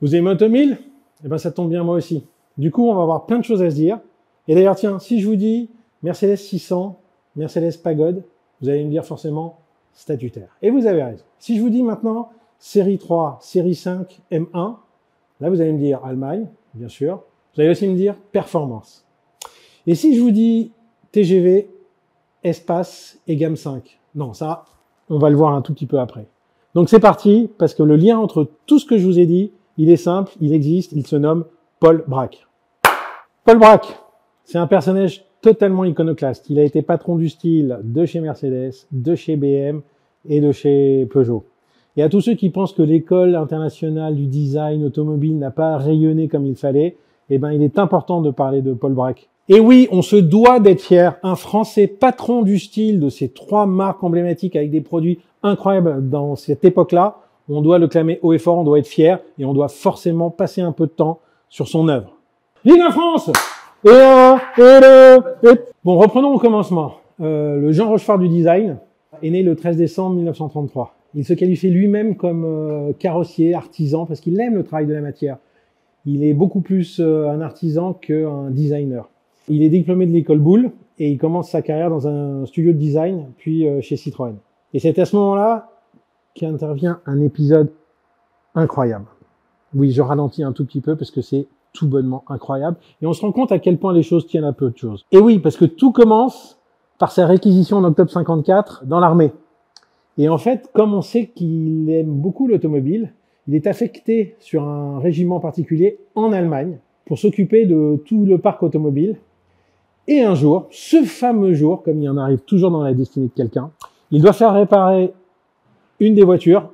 Vous aimez Automobile? Eh ben, ça tombe bien, moi aussi. Du coup, on va avoir plein de choses à se dire. Et d'ailleurs, tiens, si je vous dis Mercedes 600, Mercedes Pagode, vous allez me dire forcément statutaire. Et vous avez raison. Si je vous dis maintenant série 3, série 5, M1, là, vous allez me dire Allemagne, bien sûr. Vous allez aussi me dire performance. Et si je vous dis TGV, espace et gamme 5, non, ça, on va le voir un tout petit peu après. Donc c'est parti, parce que le lien entre tout ce que je vous ai dit, il est simple, il existe, il se nomme Paul Bracq. Paul Bracq, c'est un personnage totalement iconoclaste. Il a été patron du style de chez Mercedes, de chez BM et de chez Peugeot. Et à tous ceux qui pensent que l'école internationale du design automobile n'a pas rayonné comme il fallait, eh ben, il est important de parler de Paul Bracq. Et oui, on se doit d'être fier. Un Français patron du style de ces 3 marques emblématiques avec des produits incroyables dans cette époque-là, on doit le clamer haut et fort, on doit être fier et on doit forcément passer un peu de temps sur son œuvre. Vive la France! Bon, reprenons au commencement. Le Jean Rochefort du design est né le 13 décembre 1933. Il se qualifie lui-même comme carrossier, artisan, parce qu'il aime le travail de la matière. Il est beaucoup plus un artisan qu'un designer. Il est diplômé de l'école Boulle et il commence sa carrière dans un studio de design, puis chez Citroën. Et c'est à ce moment-là qu'intervient un épisode incroyable. Oui, je ralentis un tout petit peu parce que c'est tout bonnement incroyable. Et on se rend compte à quel point les choses tiennent à peu de choses. Et oui, parce que tout commence par sa réquisition en octobre 54 dans l'armée. Et en fait, comme on sait qu'il aime beaucoup l'automobile, il est affecté sur un régiment particulier en Allemagne pour s'occuper de tout le parc automobile. Et un jour, ce fameux jour, comme il en arrive toujours dans la destinée de quelqu'un, il doit faire réparer une des voitures,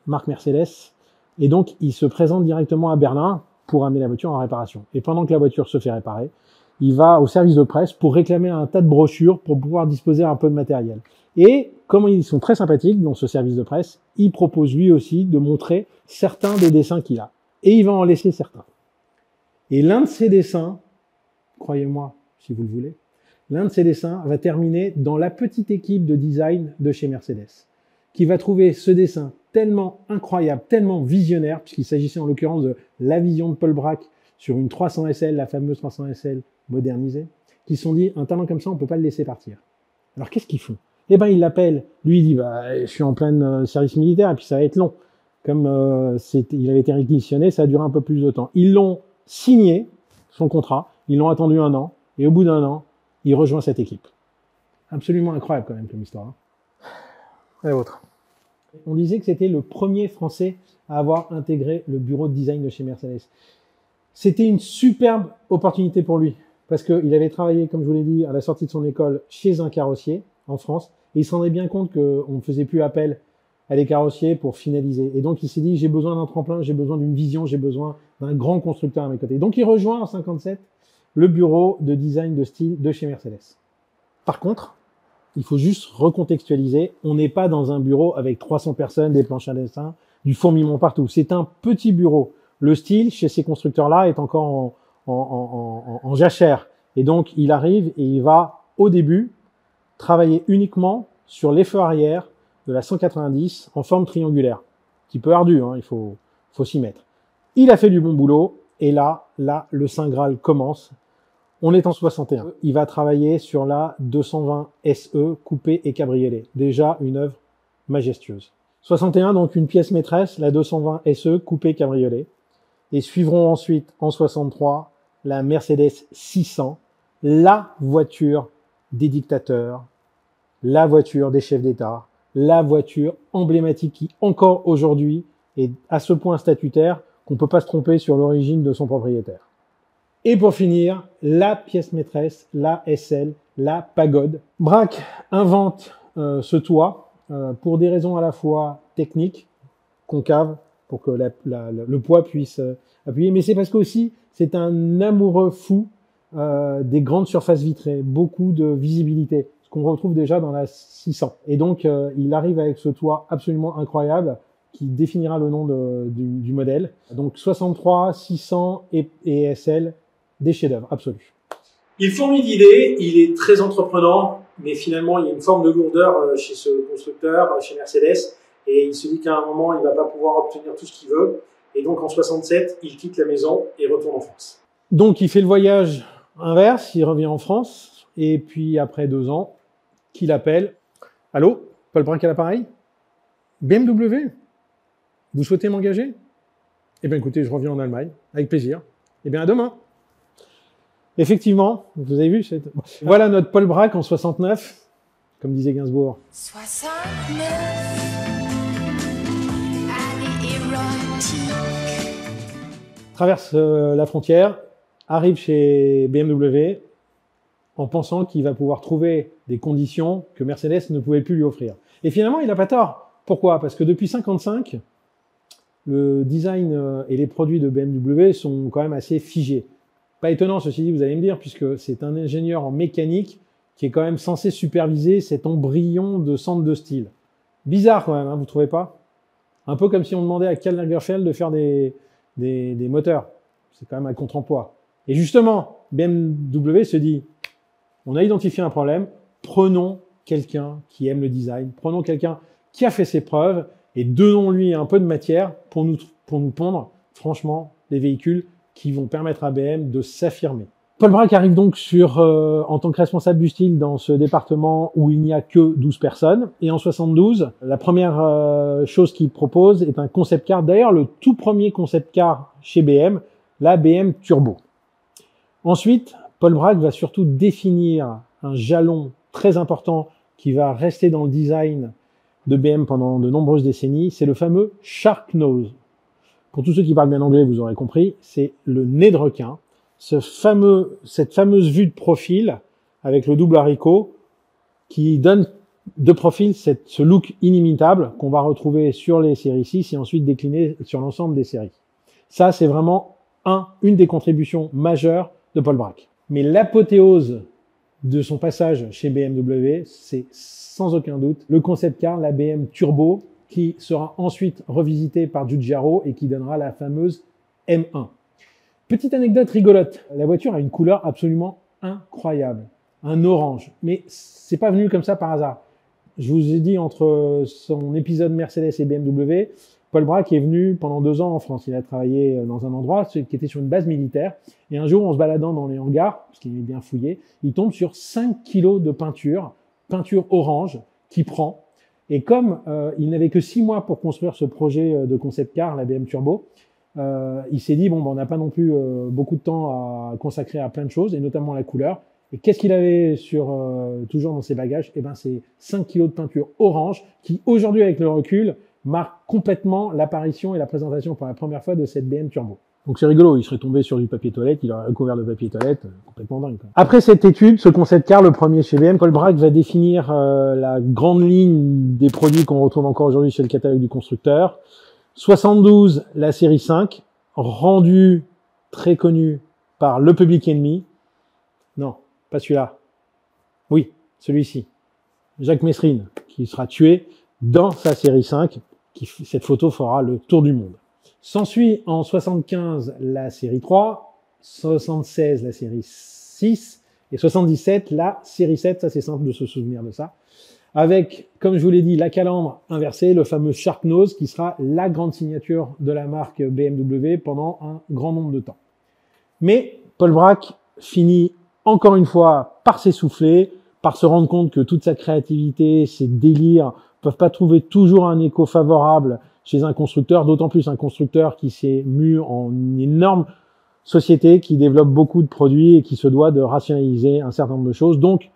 marque Mercedes, et donc il se présente directement à Berlin pour amener la voiture en réparation. Et pendant que la voiture se fait réparer, il va au service de presse pour réclamer un tas de brochures pour pouvoir disposer un peu de matériel. Et comme ils sont très sympathiques dans ce service de presse, il propose lui aussi de montrer certains des dessins qu'il a. Et il va en laisser certains. Et l'un de ces dessins, croyez-moi si vous le voulez, l'un de ces dessins va terminer dans la petite équipe de design de chez Mercedes, qui va trouver ce dessin tellement incroyable, tellement visionnaire, puisqu'il s'agissait en l'occurrence de la vision de Paul Bracq sur une 300 SL, la fameuse 300 SL modernisée, qu'ils se sont dit, un talent comme ça, on peut pas le laisser partir. Alors qu'est-ce qu'ils font? Eh ben, ils l'appellent. Lui, il dit, bah, je suis en plein service militaire et puis ça va être long. Comme il avait été réquisitionné, ça a duré un peu plus de temps. Ils l'ont signé, son contrat, ils l'ont attendu 1 an, et au bout d'1 an, il rejoint cette équipe. Absolument incroyable quand même comme histoire. Hein. Et autre. On disait que c'était le premier Français à avoir intégré le bureau de design de chez Mercedes. C'était une superbe opportunité pour lui, parce qu'il avait travaillé, comme je vous l'ai dit, à la sortie de son école chez un carrossier en France, et il se rendait bien compte qu'on ne faisait plus appel à des carrossiers pour finaliser. Et donc il s'est dit, j'ai besoin d'un tremplin, j'ai besoin d'une vision, j'ai besoin d'un grand constructeur à mes côtés. Donc il rejoint en 57 le bureau de design de style de chez Mercedes. Par contre, il faut juste recontextualiser, on n'est pas dans un bureau avec 300 personnes, des planches à dessin, du fourmillement partout. C'est un petit bureau. Le style, chez ces constructeurs-là, est encore en jachère. Et donc, il arrive et il va, au début, travailler uniquement sur les feux arrière de la 190 en forme triangulaire. Un petit peu ardu, hein, il faut s'y mettre. Il a fait du bon boulot, et là, le Saint Graal commence. On est en 61. Il va travailler sur la 220 SE coupé et cabriolet. Déjà une œuvre majestueuse. 61, donc une pièce maîtresse, la 220 SE coupé cabriolet. Et suivront ensuite, en 63, la Mercedes 600, la voiture des dictateurs, la voiture des chefs d'État, la voiture emblématique qui, encore aujourd'hui, est à ce point statutaire qu'on ne peut pas se tromper sur l'origine de son propriétaire. Et pour finir, la pièce maîtresse, la SL, la Pagode. Bracq invente ce toit pour des raisons à la fois techniques, concave, pour que le poids puisse appuyer, mais c'est parce qu'aussi c'est un amoureux fou des grandes surfaces vitrées, beaucoup de visibilité, ce qu'on retrouve déjà dans la 600. Et donc il arrive avec ce toit absolument incroyable qui définira le nom du modèle. Donc 63, 600 et SL, des chefs-d'œuvre absolus. Il fourmille d'idées, il est très entreprenant, mais finalement il y a une forme de lourdeur chez ce constructeur, chez Mercedes, et il se dit qu'à un moment, il ne va pas pouvoir obtenir tout ce qu'il veut. Et donc, en 67, il quitte la maison et retourne en France. Donc, il fait le voyage inverse, il revient en France, et puis après 2 ans, qu'il appelle. Allô, Paul Bracq à l'appareil? BMW? Vous souhaitez m'engager? Eh bien, écoutez, je reviens en Allemagne, avec plaisir. Eh bien, à demain. Effectivement, vous avez vu, voilà notre Paul Bracq en 69, comme disait Gainsbourg. 69, année érotique. Traverse la frontière, arrive chez BMW en pensant qu'il va pouvoir trouver des conditions que Mercedes ne pouvait plus lui offrir. Et finalement, il n'a pas tort. Pourquoi? Parce que depuis 1955, le design et les produits de BMW sont quand même assez figés. Pas étonnant, ceci dit, vous allez me dire, puisque c'est un ingénieur en mécanique qui est quand même censé superviser cet embryon de centre de style. Bizarre quand même, hein, vous trouvez pas? Un peu comme si on demandait à Karl Lagerfeld de faire des moteurs. C'est quand même un contre-emploi. Et justement, BMW se dit, on a identifié un problème, prenons quelqu'un qui aime le design, prenons quelqu'un qui a fait ses preuves et donnons-lui un peu de matière pour nous pondre, franchement, des véhicules qui vont permettre à BM de s'affirmer. Paul Bracq arrive donc en tant que responsable du style dans ce département où il n'y a que 12 personnes. Et en 72, la première chose qu'il propose est un concept car. D'ailleurs, le tout premier concept car chez BM, la BM Turbo. Ensuite, Paul Bracq va surtout définir un jalon très important qui va rester dans le design de BM pendant de nombreuses décennies. C'est le fameux Shark Nose. Pour tous ceux qui parlent bien anglais, vous aurez compris, c'est le nez de requin. Cette fameuse vue de profil avec le double haricot qui donne de profil ce look inimitable qu'on va retrouver sur les séries 6 et ensuite décliné sur l'ensemble des séries. Ça, c'est vraiment une des contributions majeures de Paul Bracq. Mais l'apothéose de son passage chez BMW, c'est sans aucun doute le concept car, la BM Turbo, qui sera ensuite revisité par Giugiaro et qui donnera la fameuse M1. Petite anecdote rigolote, la voiture a une couleur absolument incroyable, un orange, mais c'est pas venu comme ça par hasard. Je vous ai dit, entre son épisode Mercedes et BMW, Paul Bracq est venu pendant 2 ans en France. Il a travaillé dans un endroit qui était sur une base militaire, et un jour, en se baladant dans les hangars, parce qu'il est bien fouillé, il tombe sur 5 kilos de peinture orange, qu'il prend. Et comme il n'avait que 6 mois pour construire ce projet de concept car, la BM Turbo, il s'est dit, bon, on n'a pas non plus beaucoup de temps à consacrer à plein de choses, et notamment la couleur. Et qu'est-ce qu'il avait toujours dans ses bagages? Eh ben, c'est 5 kilos de peinture orange, qui aujourd'hui, avec le recul, marque complètement l'apparition et la présentation pour la première fois de cette BM Turbo. Donc c'est rigolo, il serait tombé sur du papier toilette, il aurait recouvert de papier toilette, complètement dingue. Après cette étude, ce concept car, le premier chez BM, Paul Bracq va définir la grande ligne des produits qu'on retrouve encore aujourd'hui sur le catalogue du constructeur. 72, la série 5, rendue très connue par le Public Enemy. Non, pas celui-là. Oui, celui-ci. Jacques Messrine, qui sera tué dans sa série 5, cette photo fera le tour du monde. S'ensuit en 75 la série 3, 76 la série 6 et 77 la série 7, ça c'est simple de se souvenir de ça, avec, comme je vous l'ai dit, la calandre inversée, le fameux Shark Nose qui sera la grande signature de la marque BMW pendant un grand nombre de temps. Mais Paul Bracq finit encore une fois par s'essouffler, par se rendre compte que toute sa créativité, ses délires peuvent pas trouver toujours un écho favorable chez un constructeur, d'autant plus un constructeur qui s'est mu en une énorme société, qui développe beaucoup de produits et qui se doit de rationaliser un certain nombre de choses. Donc,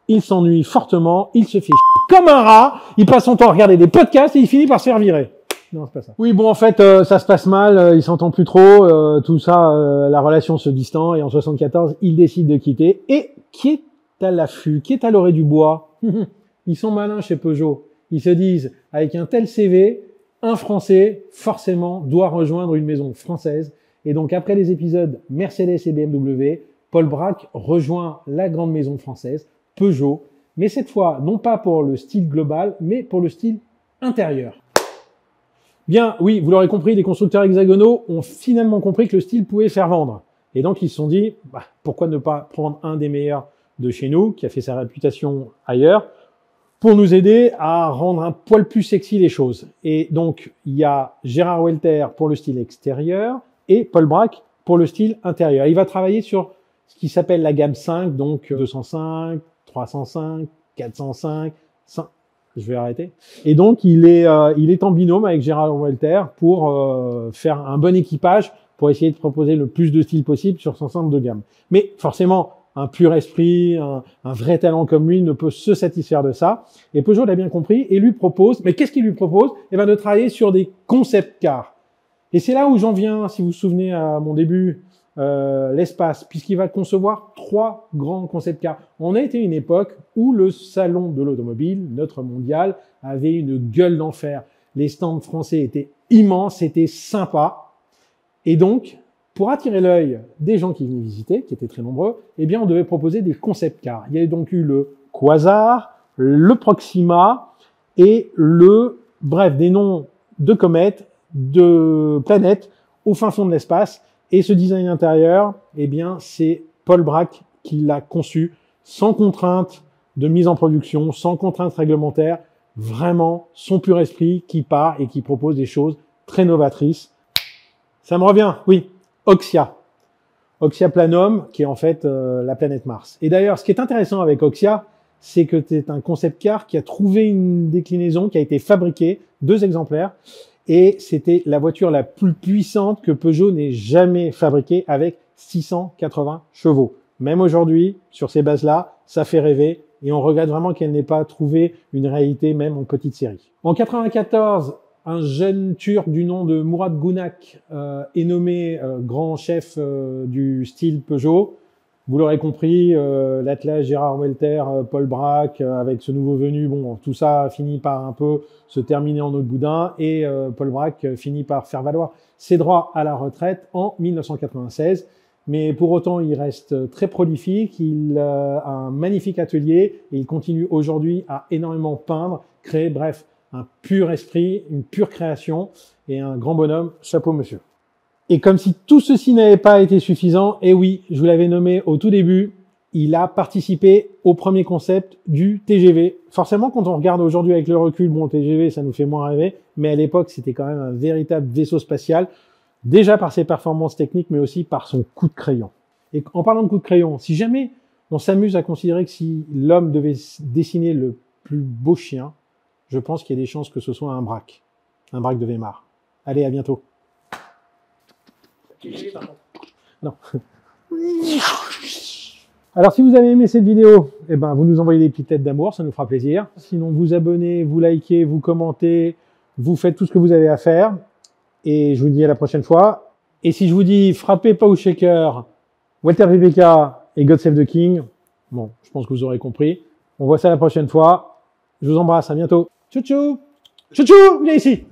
il s'ennuie fortement, il se fait chier comme un rat, il passe son temps à regarder des podcasts et il finit par se faire virer. Non, c'est pas ça. Oui, bon, en fait, ça se passe mal, il s'entend plus trop, tout ça, la relation se distend, et en 74, il décide de quitter. Et qui est à l'affût, qui est à l'orée du bois? Ils sont malins chez Peugeot. Ils se disent, avec un tel CV, un Français, forcément, doit rejoindre une maison française. Et donc, après les épisodes Mercedes et BMW, Paul Bracq rejoint la grande maison française, Peugeot, mais cette fois, non pas pour le style global, mais pour le style intérieur. Bien, oui, vous l'aurez compris, les constructeurs hexagonaux ont finalement compris que le style pouvait faire vendre. Et donc, ils se sont dit, pourquoi ne pas prendre un des meilleurs de chez nous, qui a fait sa réputation ailleurs, pour nous aider à rendre un poil plus sexy les choses. Et donc, il y a Gérard Welter pour le style extérieur et Paul Brack pour le style intérieur. Il va travailler sur ce qui s'appelle la gamme 5, donc 205, 305, 405, 5. Je vais arrêter. Et donc, il est en binôme avec Gérard Welter pour faire un bon équipage pour essayer de proposer le plus de styles possible sur son centre de gamme. Mais forcément, un pur esprit, un vrai talent comme lui ne peut se satisfaire de ça. Et Peugeot l'a bien compris et lui propose, mais qu'est-ce qu'il lui propose? Eh bien, de travailler sur des concept cars. Et c'est là où j'en viens, si vous vous souvenez à mon début, l'espace, puisqu'il va concevoir 3 grands concept cars. On a été une époque où le salon de l'automobile, notre mondial, avait une gueule d'enfer. Les stands français étaient immenses, c'était sympa. Et donc, pour attirer l'œil des gens qui venaient visiter, qui étaient très nombreux, eh bien, on devait proposer des concept cars. Il y a donc eu le Quasar, le Proxima et bref, des noms de comètes, de planètes au fin fond de l'espace. Et ce design intérieur, eh bien, c'est Paul Brack qui l'a conçu sans contrainte de mise en production, sans contrainte réglementaire. Vraiment, son pur esprit qui part et qui propose des choses très novatrices. Ça me revient, oui, Oxia. Oxia Planum, qui est en fait la planète Mars. Et d'ailleurs, ce qui est intéressant avec Oxia, c'est que c'est un concept car qui a trouvé une déclinaison, qui a été fabriquée, 2 exemplaires, et c'était la voiture la plus puissante que Peugeot n'ait jamais fabriquée avec 680 chevaux. Même aujourd'hui, sur ces bases-là, ça fait rêver et on regrette vraiment qu'elle n'ait pas trouvé une réalité même en petite série. En 94, un jeune Turc du nom de Murat Gounak est nommé grand chef du style Peugeot. Vous l'aurez compris, l'attelage Gérard Welter, Paul Brack, avec ce nouveau venu, bon, tout ça finit par un peu se terminer en eau de boudin et Paul Brack finit par faire valoir ses droits à la retraite en 1996. Mais pour autant, il reste très prolifique, il a un magnifique atelier et il continue aujourd'hui à énormément peindre, créer, bref, un pur esprit, une pure création et un grand bonhomme. Chapeau monsieur. Et comme si tout ceci n'avait pas été suffisant, et oui, je vous l'avais nommé au tout début, il a participé au premier concept du TGV. Forcément, quand on regarde aujourd'hui avec le recul, bon, TGV, ça nous fait moins rêver, mais à l'époque, c'était quand même un véritable vaisseau spatial, déjà par ses performances techniques, mais aussi par son coup de crayon. Et en parlant de coup de crayon, si jamais on s'amuse à considérer que si l'homme devait dessiner le plus beau chien, je pense qu'il y a des chances que ce soit un Brack de Weimar. Allez, à bientôt. Non. Alors, si vous avez aimé cette vidéo, eh ben, vous nous envoyez des petites têtes d'amour, ça nous fera plaisir. Sinon, vous abonnez, vous likez, vous commentez, vous faites tout ce que vous avez à faire. Et je vous dis à la prochaine fois. Et si je vous dis frappez pas au shaker, Walter VPK et God Save the King, bon, je pense que vous aurez compris. On voit ça la prochaine fois. Je vous embrasse, à bientôt. Tchou tchou. Tchou tchou, viens ici.